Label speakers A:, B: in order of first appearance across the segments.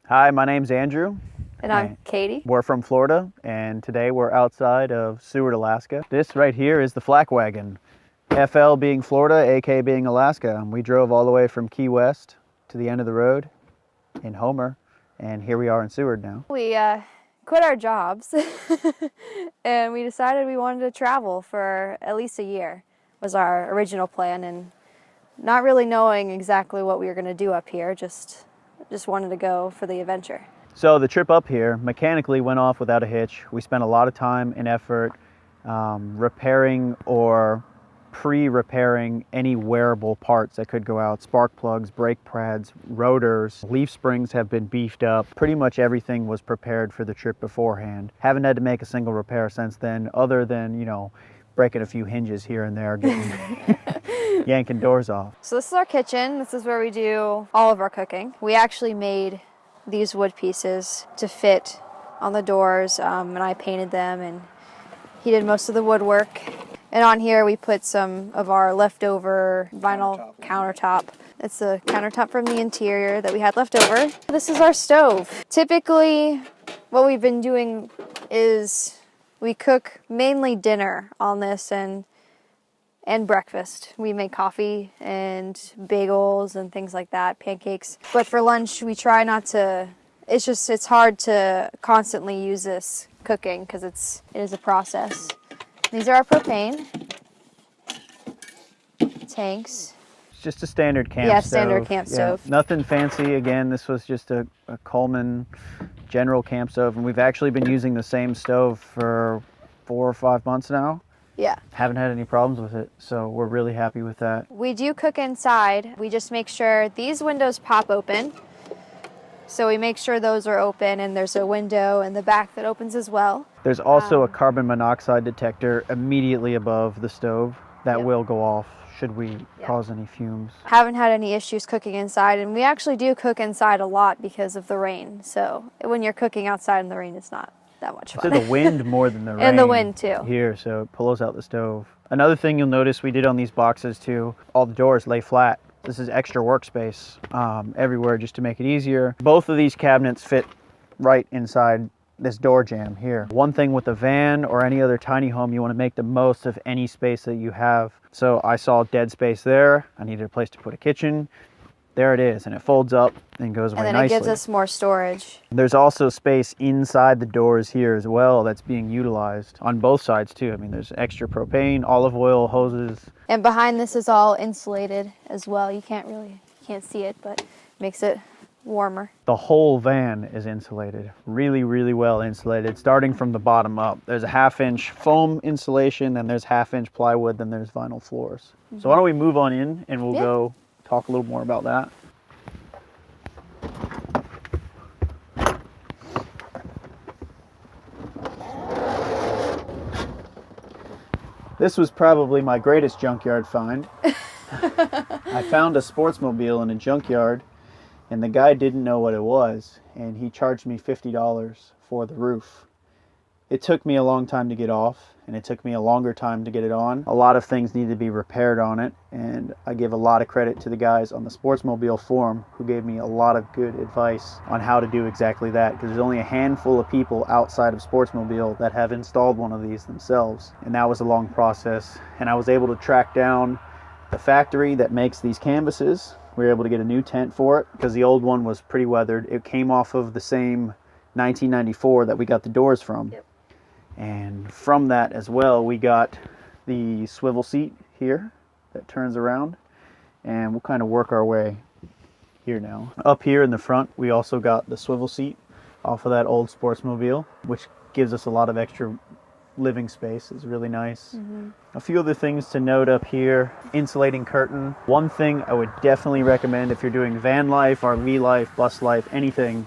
A: Hi, my name's Andrew.
B: And I'm Katie.
A: We're from Florida, and today we're outside of Seward, Alaska. This right here is the Flak Wagon. FL being Florida, AK being Alaska. We drove all the way from Key West to the end of the road in Homer, and here we are in Seward now.
B: We quit our jobs and we decided we wanted to travel for at least a year was our original plan, and not really knowing exactly what we were going to do up here, just wanted to go for the adventure.
A: So the trip up here mechanically went off without a hitch. We spent a lot of time and effort repairing or pre-repairing any wearable parts that could go out. Spark plugs, brake pads, rotors, leaf springs have been beefed up. Pretty much everything was prepared for the trip beforehand. Haven't had to make a single repair since then, other than, you know, breaking a few hinges here and there, getting yanking doors off.
B: So this is our kitchen. This is where we do all of our cooking. We actually made these wood pieces to fit on the doors, and I painted them, and he did most of the woodwork. And on here we put some of our leftover vinyl countertop. It's a countertop from the interior that we had left over. This is our stove. Typically, what we've been doing is we cook mainly dinner on this and breakfast. We make coffee and bagels and things like that, pancakes. But for lunch, we try not to, it's hard to constantly use this cooking because it is a process. These are our propane tanks.
A: It's just a standard camp stove.
B: Yeah, standard camp stove.
A: Nothing fancy. Again, this was just a Coleman general camp stove, and we've actually been using the same stove for 4 or 5 months now.
B: Yeah.
A: Haven't had any problems with it, so we're really happy with that.
B: We do cook inside. We just make sure these windows pop open. So we make sure those are open, and there's a window in the back that opens as well.
A: There's also a carbon monoxide detector immediately above the stove that will go off should we cause any fumes.
B: Haven't had any issues cooking inside, and we actually do cook inside a lot because of the rain. So when you're cooking outside in the rain, it's not that much fun.
A: So the wind more than the rain.
B: And the wind too.
A: Here, so it pulls out the stove. Another thing you'll notice we did on these boxes too, all the doors lay flat. This is extra workspace everywhere just to make it easier. Both of these cabinets fit right inside this door jamb here. One thing with a van or any other tiny home, you want to make the most of any space that you have. So I saw dead space there. I needed a place to put a kitchen. There it is, and it folds up and goes away nicely.
B: And then it gives us more storage.
A: There's also space inside the doors here as well that's being utilized on both sides too. I mean, there's extra propane, olive oil, hoses.
B: And behind this is all insulated as well. You can't see it, but it makes it warmer.
A: The whole van is insulated, really, really well insulated, starting from the bottom up. There's a 1/2-inch foam insulation, then there's 1/2-inch plywood, then there's vinyl floors. So why don't we move on in and we'll go talk a little more about that. This was probably my greatest junkyard find. I found a Sportsmobile in a junkyard, and the guy didn't know what it was, and he charged me $50 for the roof. It took me a long time to get off, and it took me a longer time to get it on. A lot of things needed to be repaired on it, and I give a lot of credit to the guys on the Sportsmobile forum who gave me a lot of good advice on how to do exactly that, because there's only a handful of people outside of Sportsmobile that have installed one of these themselves, and that was a long process. And I was able to track down the factory that makes these canvases. We were able to get a new tent for it because the old one was pretty weathered. It came off of the same 1994 that we got the doors from. Yep. And from that as well, we got the swivel seat here that turns around, and we'll kind of work our way here now. Up here in the front, we also got the swivel seat off of that old Sportsmobile, which gives us a lot of extra living space. It's really nice. A few other things to note up here: insulating curtain. One thing I would definitely recommend if you're doing van life, RV life, bus life, anything,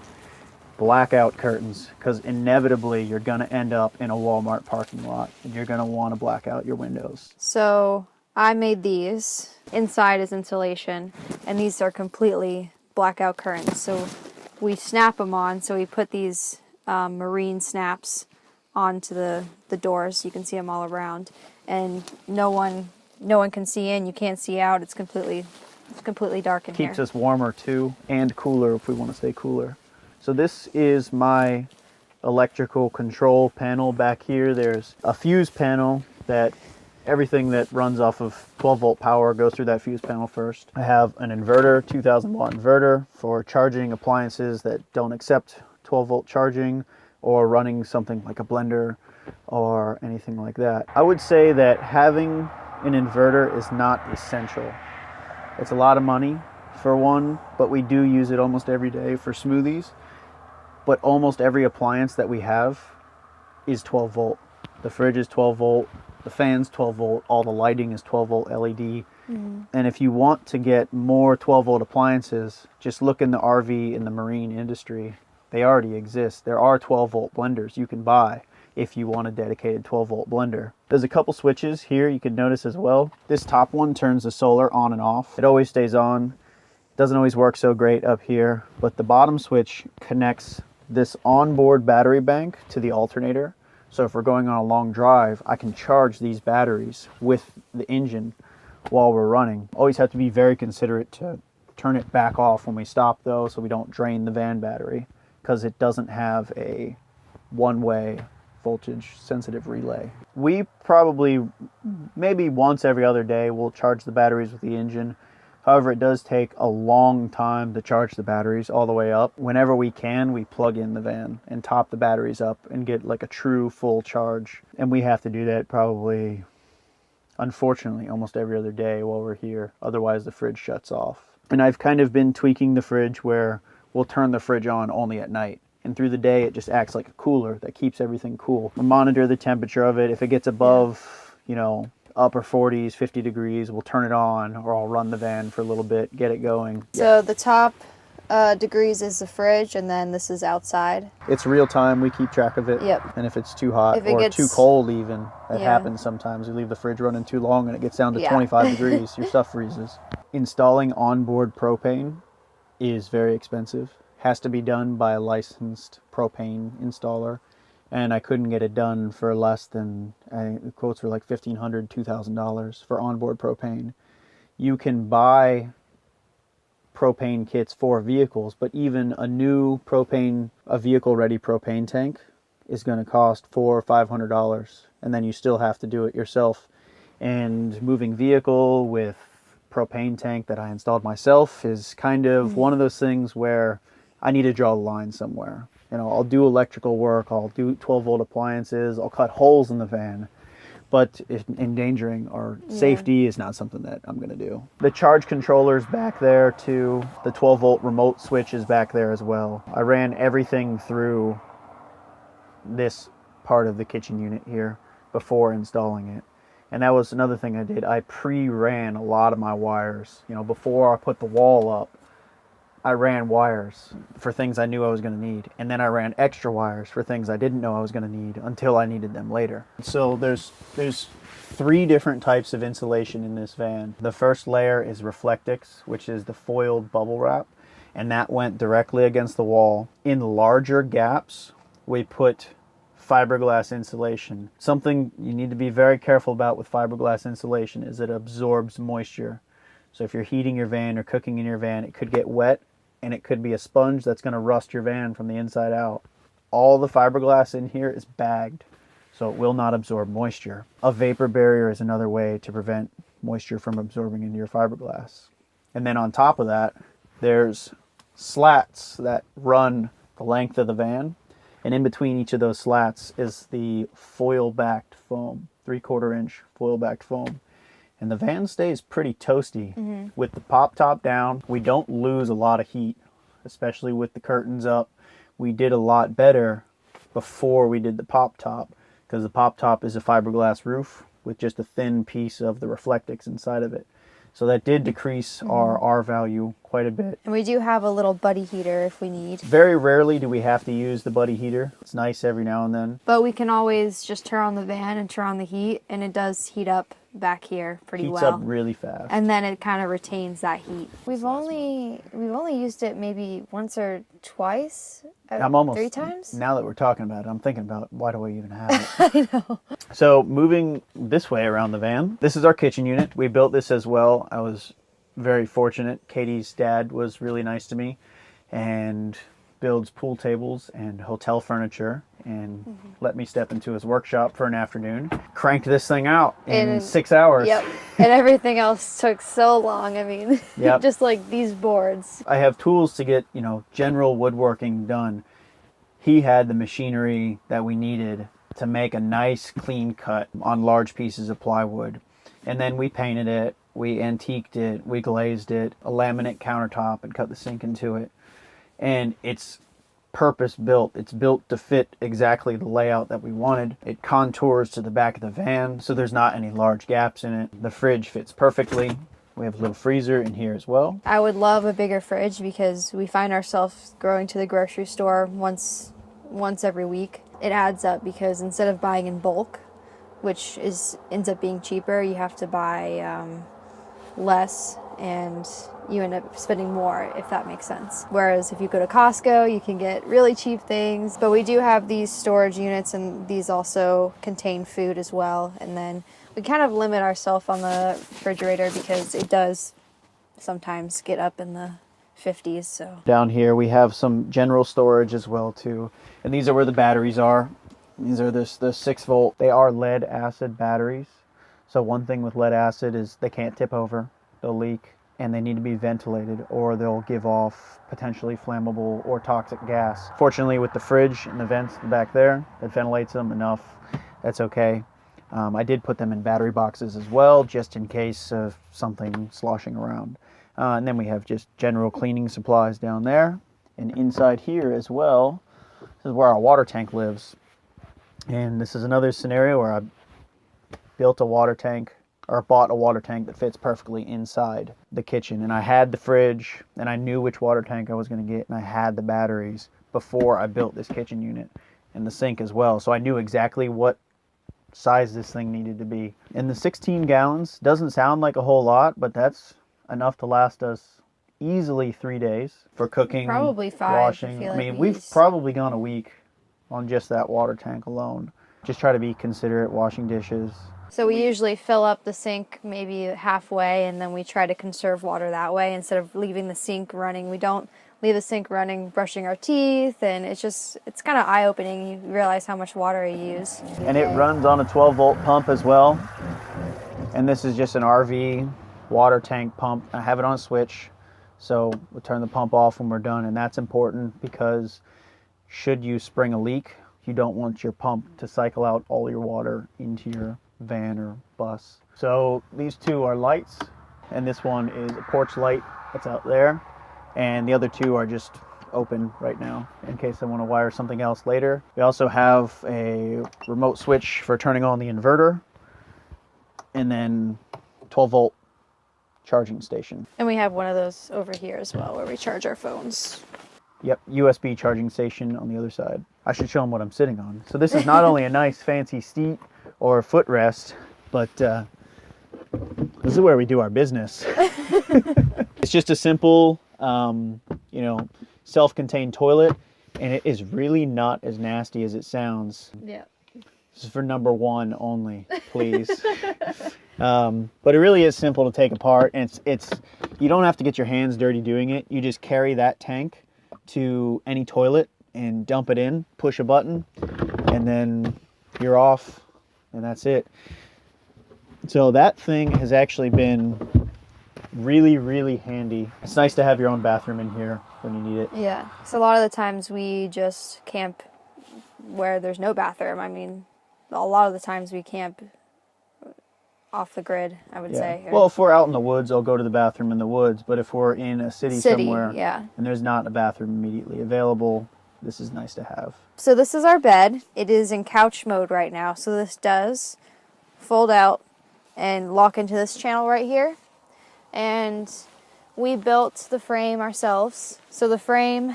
A: blackout curtains, because inevitably you're going to end up in a Walmart parking lot and you're going to want to black out your windows.
B: So I made these. Inside is insulation, and these are completely blackout curtains. So we snap them on. So we put these marine snaps onto the doors. You can see them all around, and no one can see in. You can't see out. It's completely dark in here.
A: Keeps us warmer too, and cooler if we want to stay cooler. So this is my electrical control panel back here. There's a fuse panel that everything that runs off of 12 volt power goes through that fuse panel first. I have an inverter, 2000 watt inverter for charging appliances that don't accept 12 volt charging or running something like a blender or anything like that. I would say that having an inverter is not essential. It's a lot of money for one, but we do use it almost every day for smoothies. But almost every appliance that we have is 12 volt. The fridge is 12 volt, the fan's 12 volt, all the lighting is 12 volt LED. And if you want to get more 12 volt appliances, just look in the RV and the marine industry. They already exist. There are 12 volt blenders you can buy if you want a dedicated 12 volt blender. There's a couple switches here you can notice as well. This top one turns the solar on and off. It always stays on. Doesn't always work so great up here, but the bottom switch connects this onboard battery bank to the alternator. So if we're going on a long drive, I can charge these batteries with the engine while we're running. Always have to be very considerate to turn it back off when we stop though, so we don't drain the van battery, because it doesn't have a one-way voltage sensitive relay. We probably, maybe once every other day, will charge the batteries with the engine. However, it does take a long time to charge the batteries all the way up. Whenever we can, we plug in the van and top the batteries up and get like a true full charge. And we have to do that probably, unfortunately, almost every other day while we're here. Otherwise, the fridge shuts off. And I've kind of been tweaking the fridge where we'll turn the fridge on only at night. And through the day, it just acts like a cooler that keeps everything cool. We'll monitor the temperature of it. If it gets above, you know, upper 40s, 50 degrees, we'll turn it on, or I'll run the van for a little bit, get it going.
B: So the top degrees is the fridge, and then this is outside.
A: It's real time, we keep track of it.
B: Yep.
A: And if it's too hot
B: If it
A: or
B: gets-
A: too cold even, that
B: Yeah.
A: happens sometimes. We leave the fridge running too long and it gets down to
B: Yeah.
A: 25 degrees, your stuff freezes. Installing onboard propane is very expensive. Has to be done by a licensed propane installer. And I couldn't get it done for less than, the quotes were like $1,500, $2,000 for onboard propane. You can buy propane kits for vehicles, but even a new propane, a vehicle-ready propane tank is going to cost $400 or $500, and then you still have to do it yourself. And moving vehicle with propane tank that I installed myself is kind of one of those things where I need to draw the line somewhere. You know, I'll do electrical work, I'll do 12 volt appliances, I'll cut holes in the van, but endangering our safety is not something that I'm going to do. The charge controller's back there too. The 12 volt remote switch is back there as well. I ran everything through this part of the kitchen unit here before installing it. And that was another thing I did. I pre-ran a lot of my wires. You know, before I put the wall up, I ran wires for things I knew I was going to need. And then I ran extra wires for things I didn't know I was going to need until I needed them later. So there's 3 different types of insulation in this van. The first layer is Reflectix, which is the foiled bubble wrap. And that went directly against the wall. In larger gaps, we put fiberglass insulation. Something you need to be very careful about with fiberglass insulation is it absorbs moisture. So if you're heating your van or cooking in your van, it could get wet and it could be a sponge that's going to rust your van from the inside out. All the fiberglass in here is bagged, so it will not absorb moisture. A vapor barrier is another way to prevent moisture from absorbing into your fiberglass. And then on top of that, there's slats that run the length of the van. And in between each of those slats is the foil-backed foam, 3/4 inch foil-backed foam. And the van stays pretty toasty. With the pop top down. We don't lose a lot of heat, especially with the curtains up. We did a lot better before we did the pop top, because the pop top is a fiberglass roof with just a thin piece of the Reflectix inside of it. So that did decrease our R value quite a bit.
B: And we do have a little buddy heater if we need.
A: Very rarely do we have to use the buddy heater. It's nice every now and then.
B: But we can always just turn on the van and turn on the heat, and it does heat up back here pretty
A: Heats
B: well.
A: up really fast.
B: And then it kind of retains that heat. We've only used it maybe once or twice.
A: I'm almost
B: 3 times.
A: Now that we're talking about it, I'm thinking about why do I even have it? I know. So moving this way around the van, this is our kitchen unit. We built this as well. I was very fortunate. Katie's dad was really nice to me, and builds pool tables and hotel furniture and let me step into his workshop for an afternoon. Cranked this thing out in 6 hours.
B: Yep. And everything else took so long. I mean,
A: Yep.
B: just like these boards.
A: I have tools to get, general woodworking done. He had the machinery that we needed to make a nice clean cut on large pieces of plywood. And then we painted it, we antiqued it, we glazed it, a laminate countertop, and cut the sink into it. And it's purpose built. It's built to fit exactly the layout that we wanted. It contours to the back of the van, so there's not any large gaps in it. The fridge fits perfectly. We have a little freezer in here as well.
B: I would love a bigger fridge because we find ourselves going to the grocery store once every week. It adds up because instead of buying in bulk, which ends up being cheaper, you have to buy less and you end up spending more, if that makes sense. Whereas if you go to Costco, you can get really cheap things. But we do have these storage units, and these also contain food as well. And then we kind of limit ourselves on the refrigerator because it does sometimes get up in the 50s. So
A: down here we have some general storage as well too. And these are where the batteries are. These are the 6-volt. They are lead acid batteries. So one thing with lead acid is they can't tip over. They'll leak, and they need to be ventilated or they'll give off potentially flammable or toxic gas. Fortunately, with the fridge and the vents back there, that ventilates them enough. That's okay. I did put them in battery boxes as well, just in case of something sloshing around. And then we have just general cleaning supplies down there. And inside here as well, this is where our water tank lives. And this is another scenario where I built a water tank, or bought a water tank that fits perfectly inside the kitchen. And I had the fridge, and I knew which water tank I was going to get, and I had the batteries before I built this kitchen unit, and the sink as well. So I knew exactly what size this thing needed to be. And the 16 gallons doesn't sound like a whole lot, but that's enough to last us easily 3 days for cooking,
B: probably 5.
A: washing. I mean, we've probably gone a week on just that water tank alone. Just try to be considerate washing dishes.
B: So we usually fill up the sink maybe halfway, and then we try to conserve water that way instead of leaving the sink running. We don't leave the sink running brushing our teeth, and it's kind of eye-opening. You realize how much water you use.
A: And it runs on a 12-volt pump as well. And this is just an RV water tank pump. I have it on a switch, so we'll turn the pump off when we're done, and that's important because should you spring a leak, you don't want your pump to cycle out all your water into your van or bus. So these two are lights, and this one is a porch light that's out there, and the other two are just open right now in case I want to wire something else later. We also have a remote switch for turning on the inverter, and then 12-volt charging station.
B: And we have one of those over here as well where we charge our phones.
A: Yep, USB charging station on the other side. I should show them what I'm sitting on. So this is not only a nice fancy seat or footrest, but this is where we do our business. It's just a simple, self-contained toilet, and it is really not as nasty as it sounds.
B: Yeah.
A: This is for number one only, please. But it really is simple to take apart, and it's you don't have to get your hands dirty doing it. You just carry that tank to any toilet and dump it in, push a button, and then you're off, and that's it. So that thing has actually been really, really handy. It's nice to have your own bathroom in here when you need it.
B: Yeah. So a lot of the times we just camp where there's no bathroom. I mean, a lot of the times we camp off the grid, I would say.
A: Well, if we're out in the woods, I'll go to the bathroom in the woods. But if we're in a city somewhere and there's not a bathroom immediately available, this is nice to have.
B: So this is our bed. It is in couch mode right now. So this does fold out and lock into this channel right here. And we built the frame ourselves. So the frame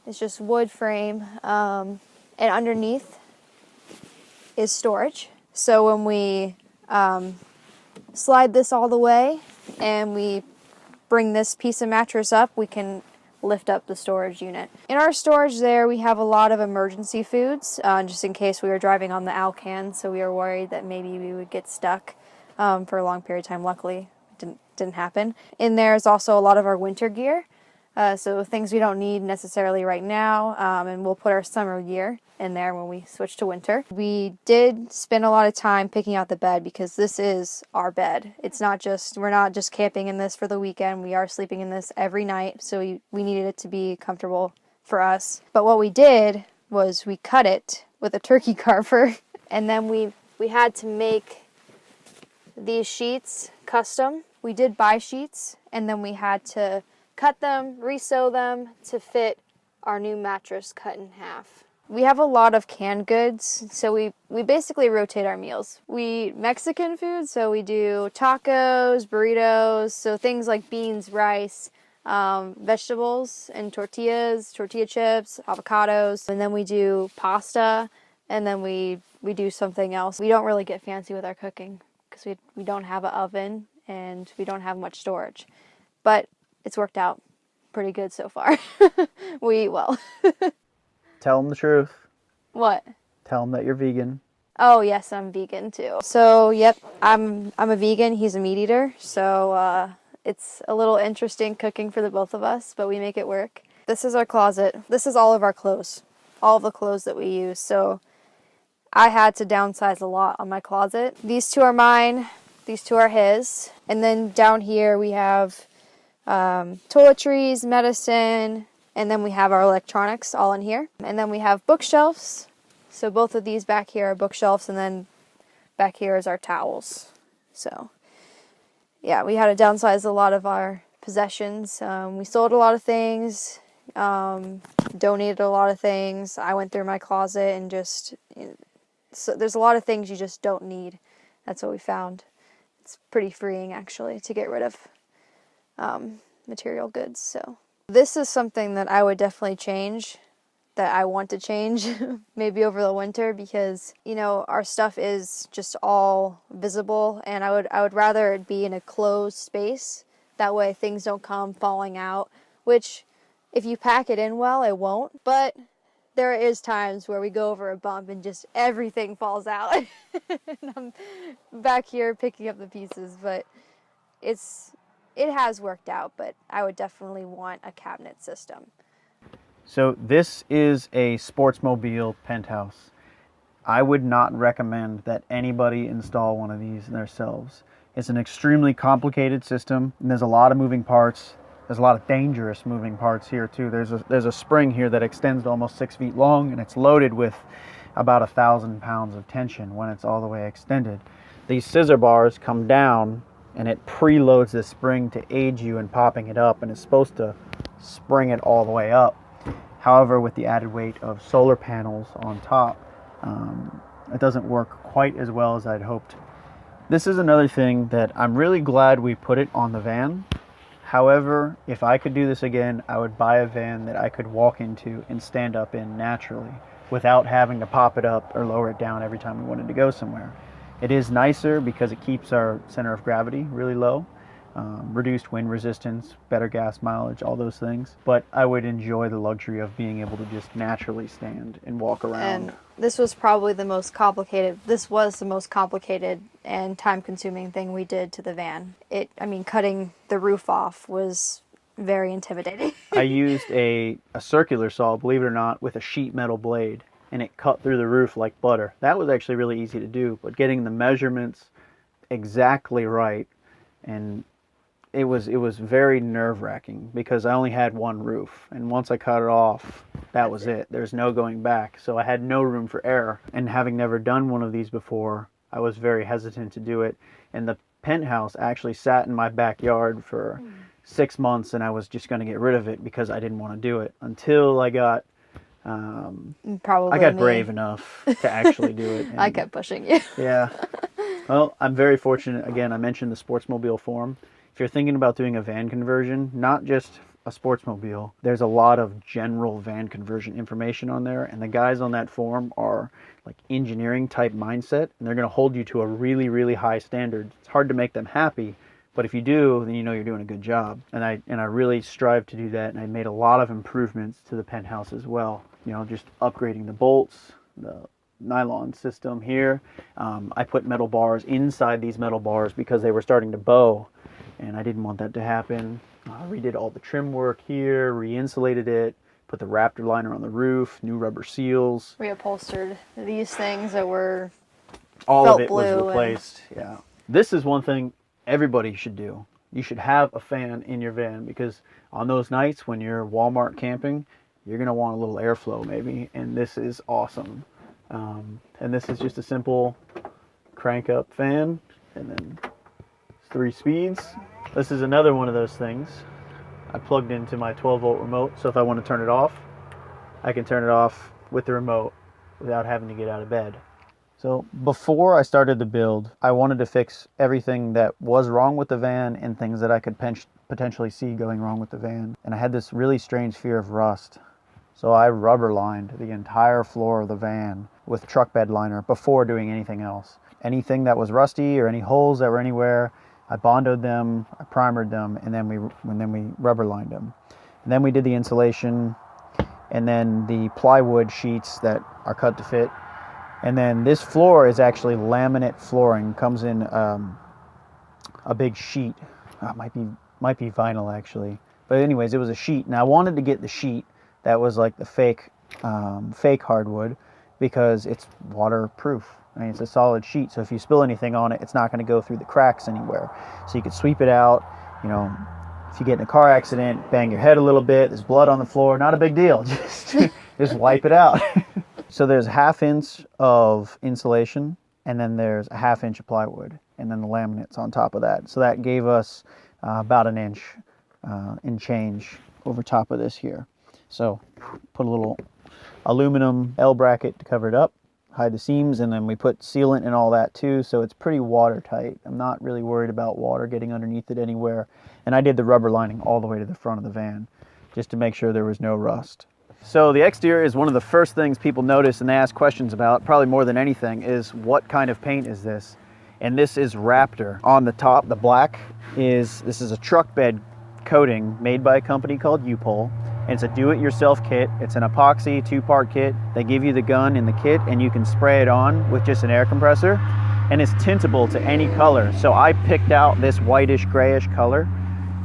B: is just wood frame. And underneath is storage. So when we slide this all the way and we bring this piece of mattress up, we can lift up the storage unit. In our storage there, we have a lot of emergency foods, just in case we were driving on the Alcan, so we were worried that maybe we would get stuck for a long period of time. Luckily, it didn't happen. In there is also a lot of our winter gear. So things we don't need necessarily right now, and we'll put our summer gear in there when we switch to winter. We did spend a lot of time picking out the bed because this is our bed. We're not just camping in this for the weekend. We are sleeping in this every night, so we needed it to be comfortable for us. But what we did was we cut it with a turkey carver, and then we had to make these sheets custom. We did buy sheets, and then we had to cut them, resew them to fit our new mattress cut in half. We have a lot of canned goods, so we basically rotate our meals. We eat Mexican food, so we do tacos, burritos, so things like beans, rice, vegetables and tortillas, tortilla chips, avocados, and then we do pasta, and then we do something else. We don't really get fancy with our cooking because we don't have an oven and we don't have much storage, but it's worked out pretty good so far. We eat well.
A: Tell them the truth.
B: What?
A: Tell them that you're vegan.
B: Oh yes, I'm vegan too. So yep, I'm a vegan. He's a meat eater. So it's a little interesting cooking for the both of us, but we make it work. This is our closet. This is all of our clothes, all of the clothes that we use. So I had to downsize a lot on my closet. These two are mine. These two are his. And then down here we have toiletries, medicine, and then we have our electronics all in here. And then we have bookshelves. So both of these back here are bookshelves, and then back here is our towels. So yeah, we had to downsize a lot of our possessions. We sold a lot of things, donated a lot of things. I went through my closet and so there's a lot of things you just don't need. That's what we found. It's pretty freeing actually to get rid of material goods. So this is something that I would definitely change, that I want to change maybe over the winter, because our stuff is just all visible, and I would rather it be in a closed space. That way things don't come falling out, which if you pack it in well, it won't, but there is times where we go over a bump and just everything falls out. And I'm back here picking up the pieces, but it has worked out, but I would definitely want a cabinet system.
A: So this is a Sportsmobile penthouse. I would not recommend that anybody install one of these themselves. It's an extremely complicated system, and there's a lot of moving parts. There's a lot of dangerous moving parts here too. There's a spring here that extends to almost 6 feet long, and it's loaded with about 1,000 pounds of tension when it's all the way extended. These scissor bars come down, and it preloads the spring to aid you in popping it up, and it's supposed to spring it all the way up. However, with the added weight of solar panels on top, it doesn't work quite as well as I'd hoped. This is another thing that I'm really glad we put it on the van. However, if I could do this again, I would buy a van that I could walk into and stand up in naturally without having to pop it up or lower it down every time we wanted to go somewhere. It is nicer because it keeps our center of gravity really low, reduced wind resistance, better gas mileage, all those things. But I would enjoy the luxury of being able to just naturally stand and walk around.
B: And this was probably the most complicated and time-consuming thing we did to the van. Cutting the roof off was very intimidating.
A: I used a circular saw, believe it or not, with a sheet metal blade, and it cut through the roof like butter. That was actually really easy to do, but getting the measurements exactly right, and it was very nerve-wracking because I only had one roof, and once I cut it off, that was it. There's no going back, so I had no room for error. And having never done one of these before, I was very hesitant to do it. And the penthouse actually sat in my backyard for 6 months, and I was just going to get rid of it because I didn't want to do it until I got brave enough to actually do it. And
B: I kept pushing you.
A: Yeah. Well, I'm very fortunate. Again, I mentioned the Sportsmobile forum. If you're thinking about doing a van conversion, not just a Sportsmobile, there's a lot of general van conversion information on there, and the guys on that forum are like engineering type mindset, and they're going to hold you to a really, really high standard. It's hard to make them happy, but if you do, then you know you're doing a good job. And I really strive to do that, and I made a lot of improvements to the penthouse as well. Just upgrading the bolts, the nylon system here. I put metal bars inside these metal bars because they were starting to bow, and I didn't want that to happen. Redid all the trim work here, re-insulated it, put the Raptor liner on the roof, new rubber seals.
B: Reupholstered these things that were
A: All
B: felt
A: of it was
B: blue and-
A: replaced. Yeah. This is one thing everybody should do. You should have a fan in your van, because on those nights when you're Walmart camping, you're going to want a little airflow maybe, and this is awesome. And this is just a simple crank up fan, and then 3 speeds. This is another one of those things. I plugged into my 12-volt remote, so if I want to turn it off, I can turn it off with the remote without having to get out of bed. So before I started the build, I wanted to fix everything that was wrong with the van and things that I could potentially see going wrong with the van. And I had this really strange fear of rust. So I rubber lined the entire floor of the van with truck bed liner before doing anything else. Anything that was rusty or any holes that were anywhere, I bondoed them, I primered them, and then we rubber lined them. And then we did the insulation, and then the plywood sheets that are cut to fit. And then this floor is actually laminate flooring. Comes in a big sheet. It might be vinyl actually. But anyways, it was a sheet, and I wanted to get the sheet that was like the fake hardwood, because it's waterproof. I mean, it's a solid sheet, so if you spill anything on it, it's not going to go through the cracks anywhere. So you could sweep it out. You know, if you get in a car accident, bang your head a little bit, there's blood on the floor, not a big deal. Just wipe it out. So there's a 1/2 inch of insulation, and then there's a 1/2 inch of plywood, and then the laminates on top of that. So that gave us about 1 inch and change over top of this here. So put a little aluminum L bracket to cover it up, hide the seams, and then we put sealant and all that too, so it's pretty watertight. I'm not really worried about water getting underneath it anywhere. And I did the rubber lining all the way to the front of the van, just to make sure there was no rust. So the exterior is one of the first things people notice and they ask questions about, probably more than anything, is what kind of paint is this? And this is Raptor. On the top, the black this is a truck bed coating made by a company called U-Pole. And it's a do-it-yourself kit. It's an epoxy 2-part kit. They give you the gun in the kit, and you can spray it on with just an air compressor. And it's tintable to any color. So I picked out this whitish grayish color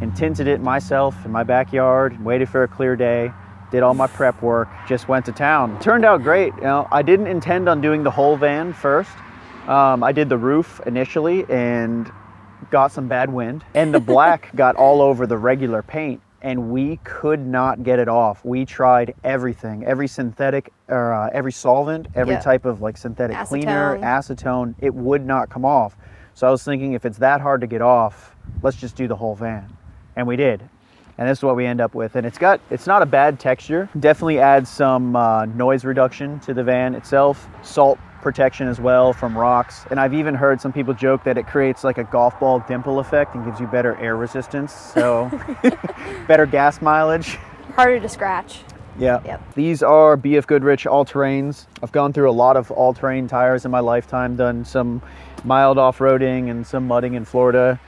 A: and tinted it myself in my backyard, waited for a clear day, did all my prep work, just went to town. Turned out great. You know, I didn't intend on doing the whole van first. I did the roof initially and got some bad wind, and the black got all over the regular paint, and we could not get it off. We tried everything, every synthetic or every solvent, every type of like synthetic cleaner, acetone, it would not come off. So I was thinking, if it's that hard to get off, let's just do the whole van. And we did. And this is what we end up with. And it's not a bad texture. Definitely adds some noise reduction to the van itself. Salt protection as well from rocks. And I've even heard some people joke that it creates like a golf ball dimple effect and gives you better air resistance. So better gas mileage.
B: Harder to scratch.
A: Yeah.
B: Yep.
A: These are BF Goodrich all-terrains. I've gone through a lot of all-terrain tires in my lifetime, done some mild off-roading and some mudding in Florida.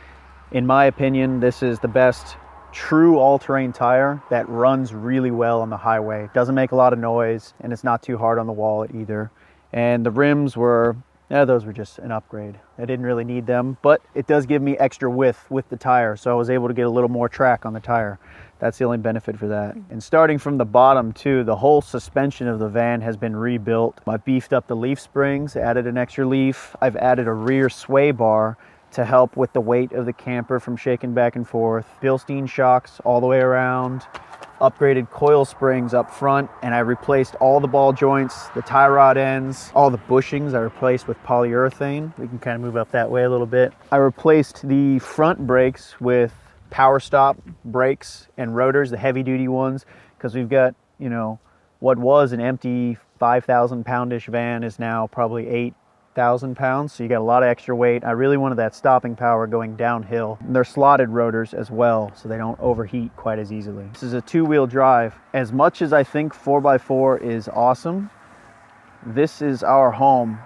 A: In my opinion, this is the best true all-terrain tire that runs really well on the highway. Doesn't make a lot of noise, and it's not too hard on the wallet either. And the rims were, those were just an upgrade. I didn't really need them, but it does give me extra width with the tire, so I was able to get a little more track on the tire. That's the only benefit for that. And starting from the bottom too, the whole suspension of the van has been rebuilt. I beefed up the leaf springs, added an extra leaf. I've added a rear sway bar to help with the weight of the camper from shaking back and forth. Bilstein shocks all the way around. Upgraded coil springs up front, and I replaced all the ball joints, the tie rod ends, all the bushings I replaced with polyurethane. We can kind of move up that way a little bit. I replaced the front brakes with power stop brakes and rotors, the heavy duty ones, because we've got, you know, what was an empty 5,000 poundish van is now probably 8,000 pounds, so you got a lot of extra weight. I really wanted that stopping power going downhill. And they're slotted rotors as well, so they don't overheat quite as easily. This is a 2-wheel drive. As much as I think 4x4 is awesome, this is our home.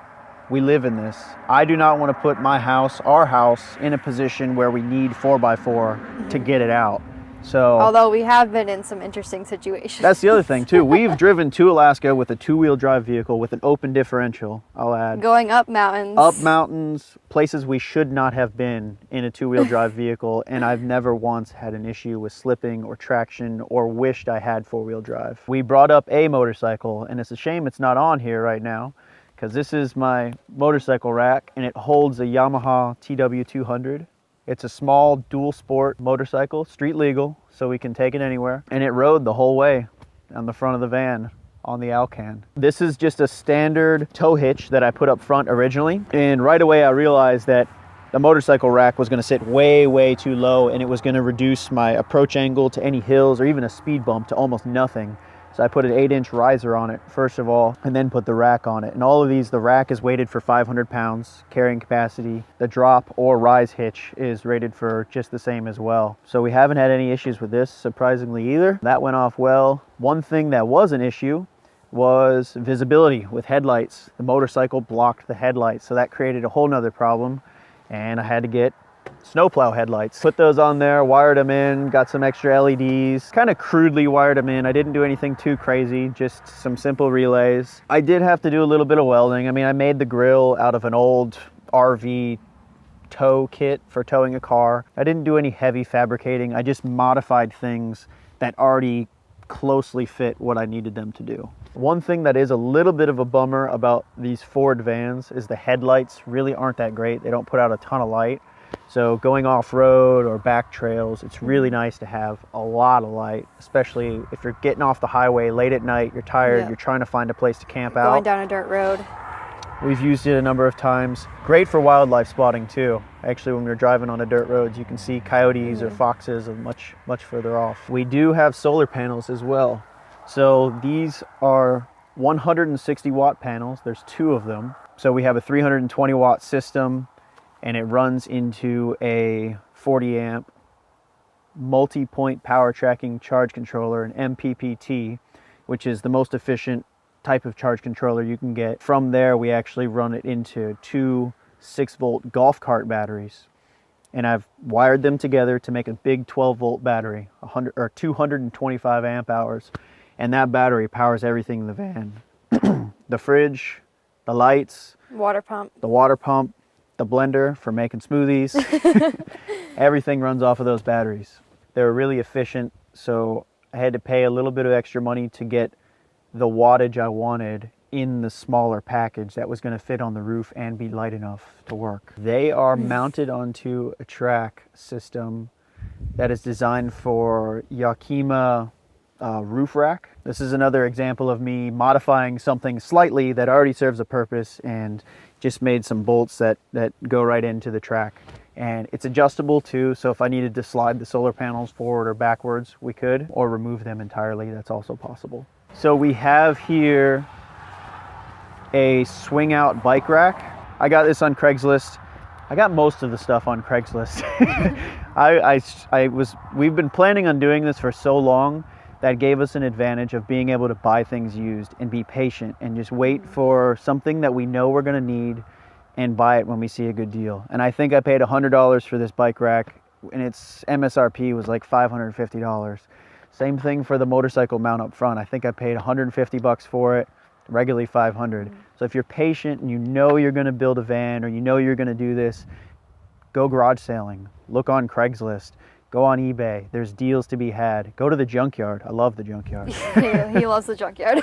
A: We live in this. I do not want to put my house, our house, in a position where we need 4x4 to get it out. So
B: Although we have been in some interesting situations.
A: that's the other thing too. We've driven to Alaska with a 2-wheel drive vehicle with an open differential, I'll add.
B: Going up mountains.
A: Up mountains, places we should not have been in a 2-wheel drive vehicle, and I've never once had an issue with slipping or traction or wished I had 4-wheel drive. We brought up a motorcycle, and it's a shame it's not on here right now, because this is my motorcycle rack, and it holds a Yamaha TW200. It's a small dual sport motorcycle, street legal, so we can take it anywhere. And it rode the whole way on the front of the van on the Alcan. This is just a standard tow hitch that I put up front originally. And right away I realized that the motorcycle rack was gonna sit way, way too low, and it was gonna reduce my approach angle to any hills or even a speed bump to almost nothing. So I put an 8-inch riser on it, first of all, and then put the rack on it. And all of these, the rack is weighted for 500 pounds carrying capacity. The drop or rise hitch is rated for just the same as well. So we haven't had any issues with this, surprisingly, either. That went off well. One thing that was an issue was visibility with headlights. The motorcycle blocked the headlights, so that created a whole nother problem. And I had to get snowplow headlights. Put those on there, wired them in, got some extra LEDs, kind of crudely wired them in. I didn't do anything too crazy, just some simple relays. I did have to do a little bit of welding. I mean, I made the grill out of an old RV tow kit for towing a car. I didn't do any heavy fabricating. I just modified things that already closely fit what I needed them to do. One thing that is a little bit of a bummer about these Ford vans is the headlights really aren't that great. They don't put out a ton of light. So going off-road or back trails, it's really nice to have a lot of light, especially if you're getting off the highway late at night, you're tired, You're trying to find a place to camp out.
B: Going down a dirt road.
A: We've used it a number of times. Great for wildlife spotting too. Actually, when we're driving on the dirt roads, you can see coyotes or foxes much, much further off. We do have solar panels as well. So these are 160 watt panels. There's 2 of them. So we have a 320 watt system, and it runs into a 40 amp multi-point power tracking charge controller, an MPPT, which is the most efficient type of charge controller you can get. From there, we actually run it into 2 6-volt golf cart batteries. And I've wired them together to make a big 12-volt battery, 225 amp hours. And that battery powers everything in the van. The fridge, the lights,
B: water pump,
A: the water pump, the blender for making smoothies. Everything runs off of those batteries. They're really efficient, so I had to pay a little bit of extra money to get the wattage I wanted in the smaller package that was going to fit on the roof and be light enough to work. They are mounted onto a track system that is designed for Yakima roof rack. This is another example of me modifying something slightly that already serves a purpose and just made some bolts that go right into the track. And it's adjustable too, so if I needed to slide the solar panels forward or backwards, we could, or remove them entirely, that's also possible. So we have here a swing out bike rack. I got this on Craigslist. I got most of the stuff on Craigslist. We've been planning on doing this for so long that gave us an advantage of being able to buy things used and be patient and just wait for something that we know we're gonna need and buy it when we see a good deal. And I think I paid $100 for this bike rack, and its MSRP was like $550. Same thing for the motorcycle mount up front. I think I paid 150 bucks for it, regularly 500. So if you're patient and you know you're gonna build a van or you know you're gonna do this, go garage sailing, look on Craigslist, go on eBay. There's deals to be had. Go to the junkyard. I love the junkyard.
B: He loves the junkyard.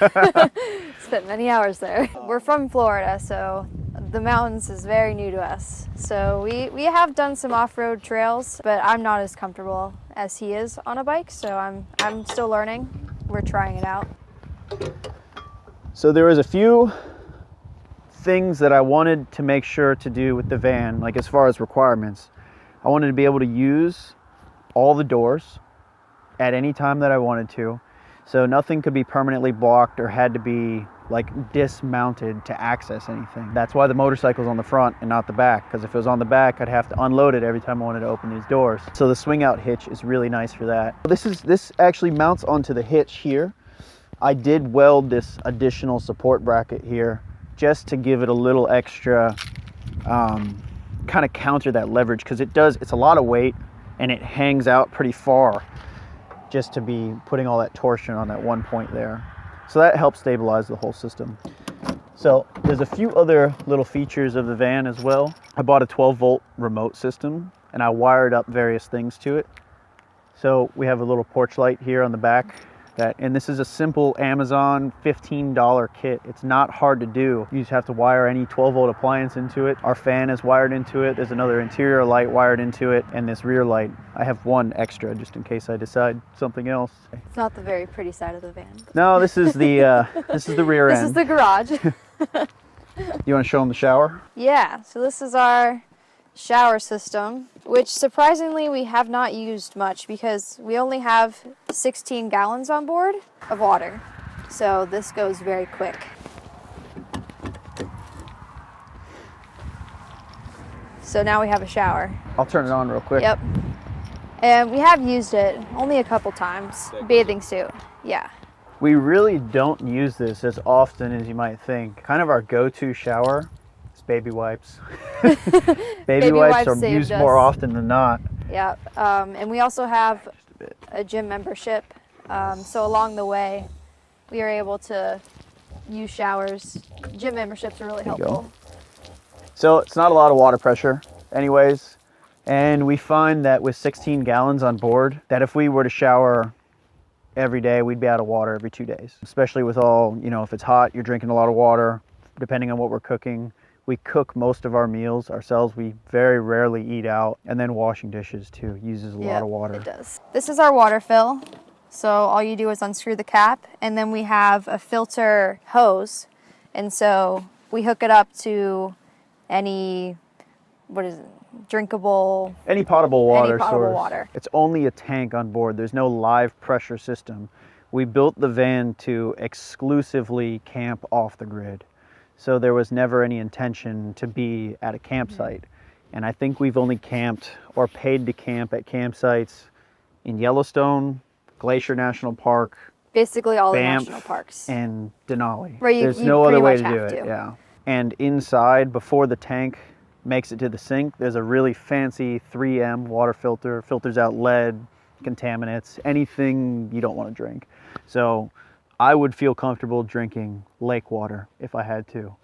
B: Spent many hours there. We're from Florida, so the mountains is very new to us. So we have done some off-road trails, but I'm not as comfortable as he is on a bike, so I'm still learning. We're trying it out.
A: So there was a few things that I wanted to make sure to do with the van, like as far as requirements. I wanted to be able to use all the doors at any time that I wanted to. So nothing could be permanently blocked or had to be like dismounted to access anything. That's why the motorcycle's on the front and not the back, because if it was on the back, I'd have to unload it every time I wanted to open these doors. So the swing out hitch is really nice for that. This actually mounts onto the hitch here. I did weld this additional support bracket here just to give it a little extra, kind of counter that leverage, because it's a lot of weight and it hangs out pretty far. just to be putting all that torsion on that one point there. So that helps stabilize the whole system. So there's a few other little features of the van as well. I bought a 12-volt remote system and I wired up various things to it. So we have a little porch light here on the back, and this is a simple Amazon $15 kit. It's not hard to do. You just have to wire any 12-volt appliance into it. Our fan is wired into it. There's another interior light wired into it, and this rear light. I have one extra just in case I decide something else.
B: It's not the very pretty side of the van.
A: No, this is the this is the rear end.
B: This is the garage.
A: You want to show them the shower?
B: Yeah, so this is our shower system, which surprisingly we have not used much because we only have 16 gallons on board of water. So this goes very quick. So now we have a shower.
A: I'll turn it on real quick.
B: Yep. And we have used it only a couple times. Bathing suit. Yeah.
A: We really don't use this as often as you might think. Kind of our go-to shower is baby wipes. Baby wipes are used more often than not.
B: Yeah, and we also have a gym membership. So along the way, we are able to use showers. Gym memberships are really helpful.
A: So it's not a lot of water pressure anyways. And we find that with 16 gallons on board, that if we were to shower every day, we'd be out of water every 2 days. Especially with all, if it's hot, you're drinking a lot of water, depending on what we're cooking. We cook most of our meals ourselves. We very rarely eat out. And then washing dishes too uses a lot of water.
B: It does. This is our water fill. So all you do is unscrew the cap, and then we have a filter hose. And so we hook it up to any, drinkable...
A: Any potable water
B: Any potable
A: source.
B: water.
A: It's only a tank on board. There's no live pressure system. We built the van to exclusively camp off the grid. So there was never any intention to be at a campsite. And I think we've only camped or paid to camp at campsites in Yellowstone, Glacier National Park,
B: basically all
A: Banff,
B: the national parks.
A: and Denali.
B: Where
A: There's
B: you
A: no other way
B: pretty
A: to
B: much
A: do
B: have
A: it.
B: to.
A: Yeah. And inside, before the tank makes it to the sink, there's a really fancy 3M water filter, filters out lead, contaminants, anything you don't want to drink. So I would feel comfortable drinking lake water if I had to.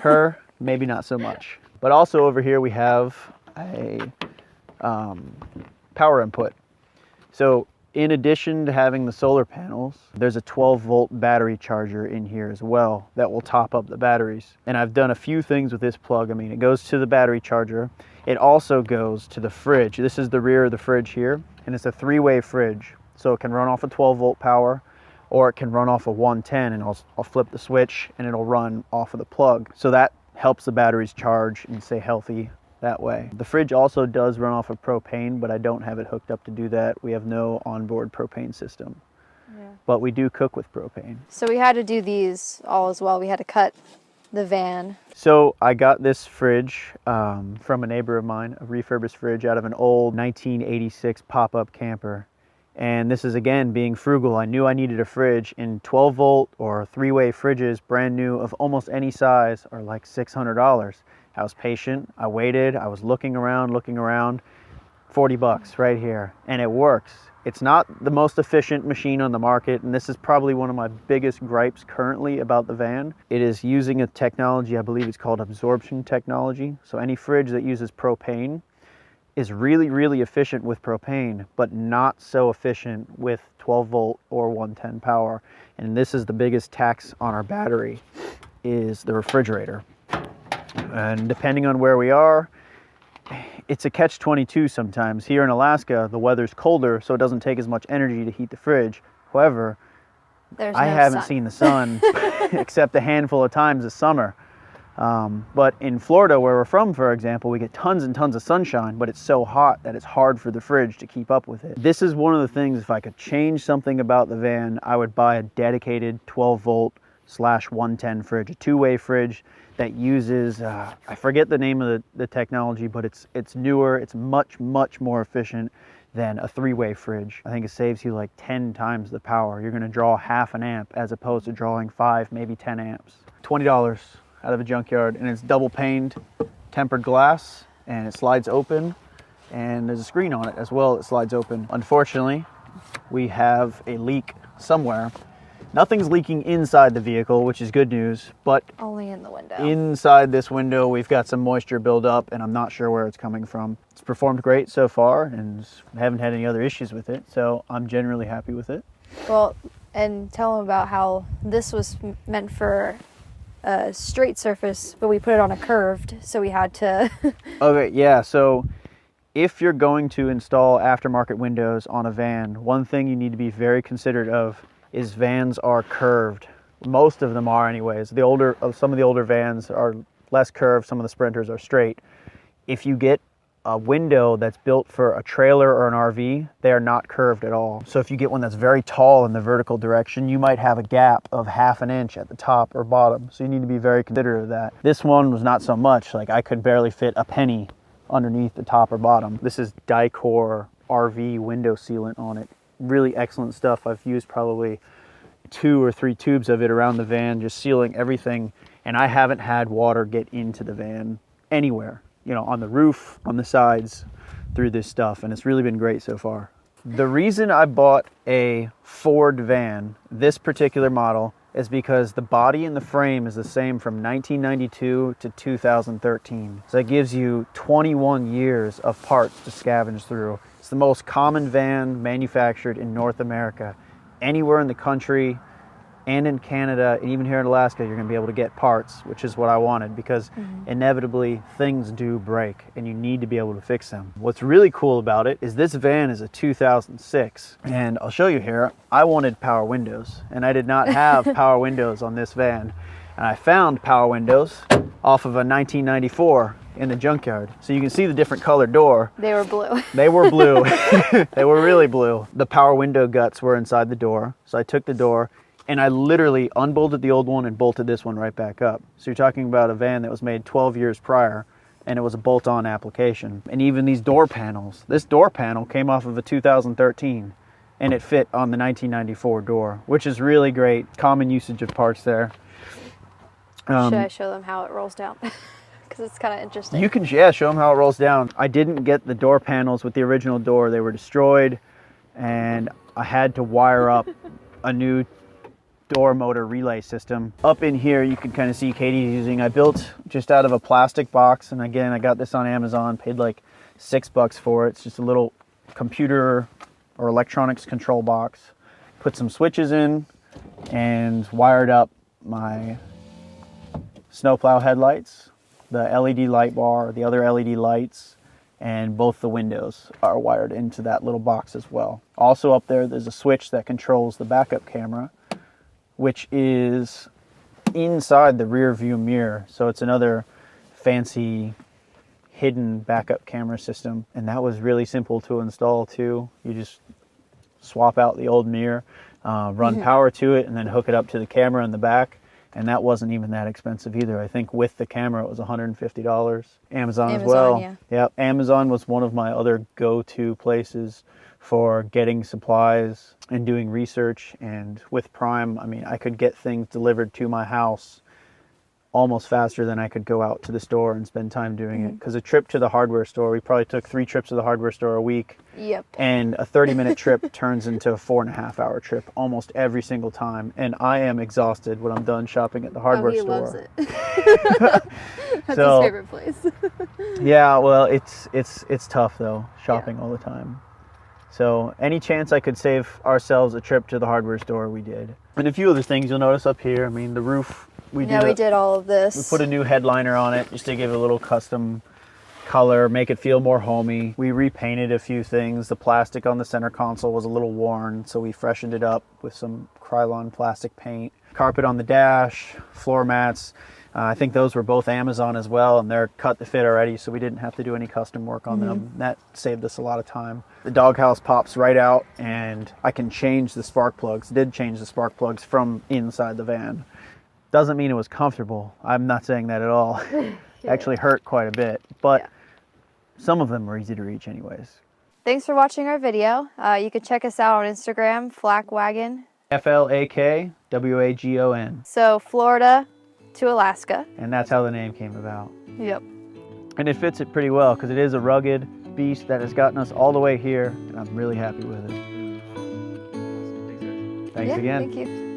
A: Her, maybe not so much. But also over here we have a power input. So in addition to having the solar panels, there's a 12-volt battery charger in here as well that will top up the batteries. And I've done a few things with this plug. I mean, it goes to the battery charger. It also goes to the fridge. This is the rear of the fridge here, and it's a 3-way fridge. So it can run off a 12-volt power, or it can run off a 110, and I'll flip the switch and it'll run off of the plug. So that helps the batteries charge and stay healthy that way. The fridge also does run off of propane, but I don't have it hooked up to do that. We have no onboard propane system. Yeah. But we do cook with propane.
B: So we had to do these all as well. We had to cut the van.
A: So I got this fridge from a neighbor of mine, a refurbished fridge out of an old 1986 pop-up camper. And this is, again, being frugal. I knew I needed a fridge, and 12-volt or 3-way fridges, brand new, of almost any size, are like $600. I was patient. I waited. I was looking around, 40 bucks right here. And it works. It's not the most efficient machine on the market, and this is probably one of my biggest gripes currently about the van. It is using a technology, I believe it's called absorption technology. So any fridge that uses propane is really, really efficient with propane, but not so efficient with 12-volt or 110 power. And this is the biggest tax on our battery, is the refrigerator. And depending on where we are, it's a catch-22 sometimes. Here in Alaska, the weather's colder, so it doesn't take as much energy to heat the fridge. However, I haven't seen the sun except a handful of times this summer. But in Florida, where we're from, for example, we get tons and tons of sunshine, but it's so hot that it's hard for the fridge to keep up with it. This is one of the things, if I could change something about the van, I would buy a dedicated 12-volt/110 fridge, a 2-way fridge that uses, I forget the name of the technology, but it's newer, it's much, much more efficient than a 3-way fridge. I think it saves you like 10 times the power. You're gonna draw half an amp as opposed to drawing 5, maybe 10 amps. $20 out of a junkyard, and it's double paned tempered glass, and it slides open, and there's a screen on it as well that slides open. Unfortunately, we have a leak somewhere. Nothing's leaking inside the vehicle, which is good news, but
B: Only in the window.
A: inside this window, we've got some moisture buildup, and I'm not sure where it's coming from. It's performed great so far, and I haven't had any other issues with it, so I'm generally happy with it.
B: Well, and tell them about how this was meant for a straight surface, but we put it on a curved, so we had to.
A: Okay, yeah, so if you're going to install aftermarket windows on a van, one thing you need to be very considerate of is vans are curved. Most of them are anyways. Some of the older vans are less curved, some of the Sprinters are straight. If you get a window that's built for a trailer or an RV, they are not curved at all. So if you get one that's very tall in the vertical direction, you might have a gap of 1/2 inch at the top or bottom. So you need to be very considerate of that. This one was not so much. Like, I could barely fit a penny underneath the top or bottom. This is Dicor RV window sealant on it. Really excellent stuff. I've used probably 2 or 3 tubes of it around the van, just sealing everything. And I haven't had water get into the van anywhere, you know, on the roof, on the sides, through this stuff. And it's really been great so far. The reason I bought a Ford van, this particular model, is because the body and the frame is the same from 1992 to 2013. So it gives you 21 years of parts to scavenge through. It's the most common van manufactured in North America. Anywhere in the country and in Canada and even here in Alaska, you're gonna be able to get parts, which is what I wanted, because inevitably things do break and you need to be able to fix them. What's really cool about it is this van is a 2006, and I'll show you here. I wanted power windows and I did not have power windows on this van. And I found power windows off of a 1994 in the junkyard. So you can see the different colored door.
B: They were blue.
A: They were blue. They were really blue. The power window guts were inside the door. So I took the door and I literally unbolted the old one and bolted this one right back up. So you're talking about a van that was made 12 years prior, and it was a bolt-on application. And even these door panels, this door panel came off of a 2013 and it fit on the 1994 door, which is really great. Common usage of parts there.
B: Should I show them how it rolls down? Because it's kind of interesting.
A: You can, yeah, show them how it rolls down. I didn't get the door panels with the original door. They were destroyed, and I had to wire up a new door motor relay system. Up in here, you can kind of see Katie's using. I built just out of a plastic box, and again, I got this on Amazon, paid like $6 for it. It's just a little computer or electronics control box. Put some switches in and wired up my snowplow headlights, the LED light bar, the other LED lights, and both the windows are wired into that little box as well. Also up there's a switch that controls the backup camera, which is inside the rear view mirror. So it's another fancy hidden backup camera system. And that was really simple to install too. You just swap out the old mirror, run power to it, and then hook it up to the camera in the back. And that wasn't even that expensive either. I think with the camera it was $150. Amazon as well.
B: Yeah.
A: Yep. Amazon was one of my other go-to places for getting supplies and doing research. And with Prime, I mean, I could get things delivered to my house almost faster than I could go out to the store and spend time doing it. Because a trip to the hardware store, we probably took 3 trips to the hardware store a week.
B: Yep.
A: And a 30-minute trip turns into a 4.5-hour trip almost every single time. And I am exhausted when I'm done shopping at the hardware
B: he
A: store.
B: loves it. That's
A: So-
B: his favorite place.
A: Yeah, well, it's tough though, shopping all the time. So any chance I could save ourselves a trip to the hardware store, we did. And a few other things you'll notice up here. I mean, the roof, we
B: did all of this.
A: We put a new headliner on it just to give it a little custom color, make it feel more homey. We repainted a few things. The plastic on the center console was a little worn, so we freshened it up with some Krylon plastic paint. Carpet on the dash, floor mats. I think those were both Amazon as well, and they're cut to fit already, so we didn't have to do any custom work on them. That saved us a lot of time. The doghouse pops right out, and I can change the spark plugs. Did change the spark plugs from inside the van. Doesn't mean it was comfortable. I'm not saying that at all. Actually hurt quite a bit, but some of them were easy to reach anyways.
B: Thanks for watching our video. You can check us out on Instagram, Flakwagon.
A: FLAKWAGON.
B: So Florida to Alaska.
A: And that's how the name came about.
B: Yep.
A: And it fits it pretty well because it is a rugged beast that has gotten us all the way here, and I'm really happy with it. Thanks
B: Yeah,
A: again.
B: Thank you.